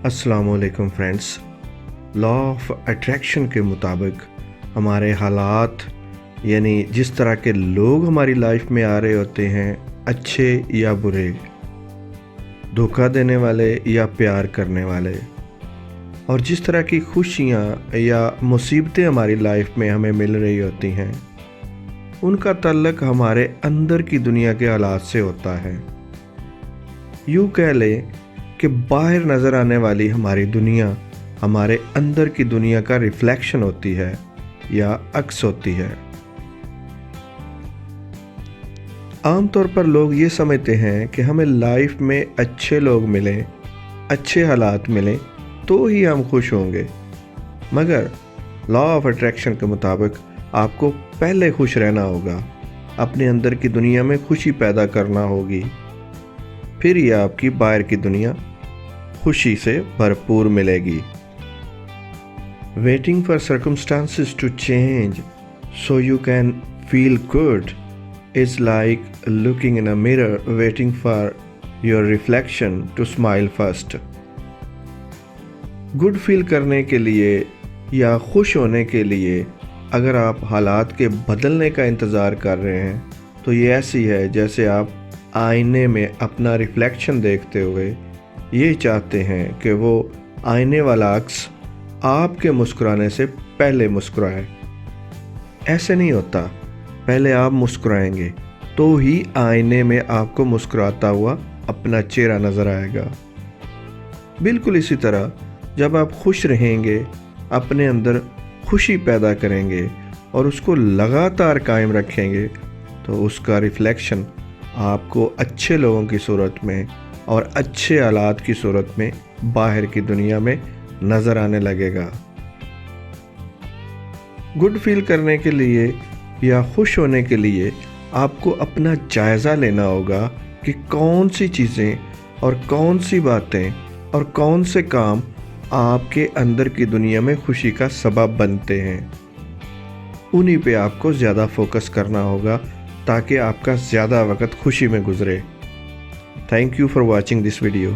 अस्सलाम वालेकुम friends. Law of attraction के मुताबिक हमारे हालात यानी जिस तरह के लोग हमारी लाइफ में आ रहे होते हैं, अच्छे या बुरे, धोखा देने वाले या प्यार करने वाले, और जिस तरह की खुशियाँ या मुसीबतें हमारी लाइफ में हमें मिल रही होती हैं, उनका ताल्लुक हमारे अंदर की दुनिया के हालात से होता है। यूँ कह लें कि बाहर नज़र आने वाली हमारी दुनिया हमारे अंदर की दुनिया का रिफ्लेक्शन होती है या अक्स होती है। आमतौर पर लोग ये समझते हैं कि हमें लाइफ में अच्छे लोग मिलें, अच्छे हालात मिलें तो ही हम खुश होंगे, मगर लॉ ऑफ अट्रैक्शन के मुताबिक आपको पहले खुश रहना होगा, अपने अंदर की दुनिया में खुशी पैदा करना होगी, फिर ये आपकी बाहर की दुनिया खुशी से भरपूर मिलेगी। Waiting for circumstances to change so you can feel good is like looking in a mirror waiting for your reflection to smile first. Good feel करने के लिए या खुश होने के लिए अगर आप हालात के बदलने का इंतज़ार कर रहे हैं तो ये ऐसी है जैसे आप आईने में अपना रिफ्लेक्शन देखते हुए ये चाहते हैं कि वो आईने वाला अक्स आपके मुस्कुराने से पहले मुस्कुराए। ऐसे नहीं होता, पहले आप मुस्कुराएंगे तो ही आईने में आपको मुस्कुराता हुआ अपना चेहरा नज़र आएगा। बिल्कुल इसी तरह जब आप खुश रहेंगे, अपने अंदर खुशी पैदा करेंगे और उसको लगातार कायम रखेंगे तो उसका रिफ्लेक्शन आपको अच्छे लोगों की सूरत में और अच्छे हालात की सूरत में बाहर की दुनिया में नज़र आने लगेगा। गुड फील करने के लिए या खुश होने के लिए आपको अपना जायज़ा लेना होगा कि कौन सी चीज़ें और कौन सी बातें और कौन से काम आपके अंदर की दुनिया में खुशी का सबब बनते हैं। उन्हीं पे आपको ज़्यादा फोकस करना होगा ताकि आपका ज़्यादा वक्त खुशी में गुजरे। Thank you for watching this video.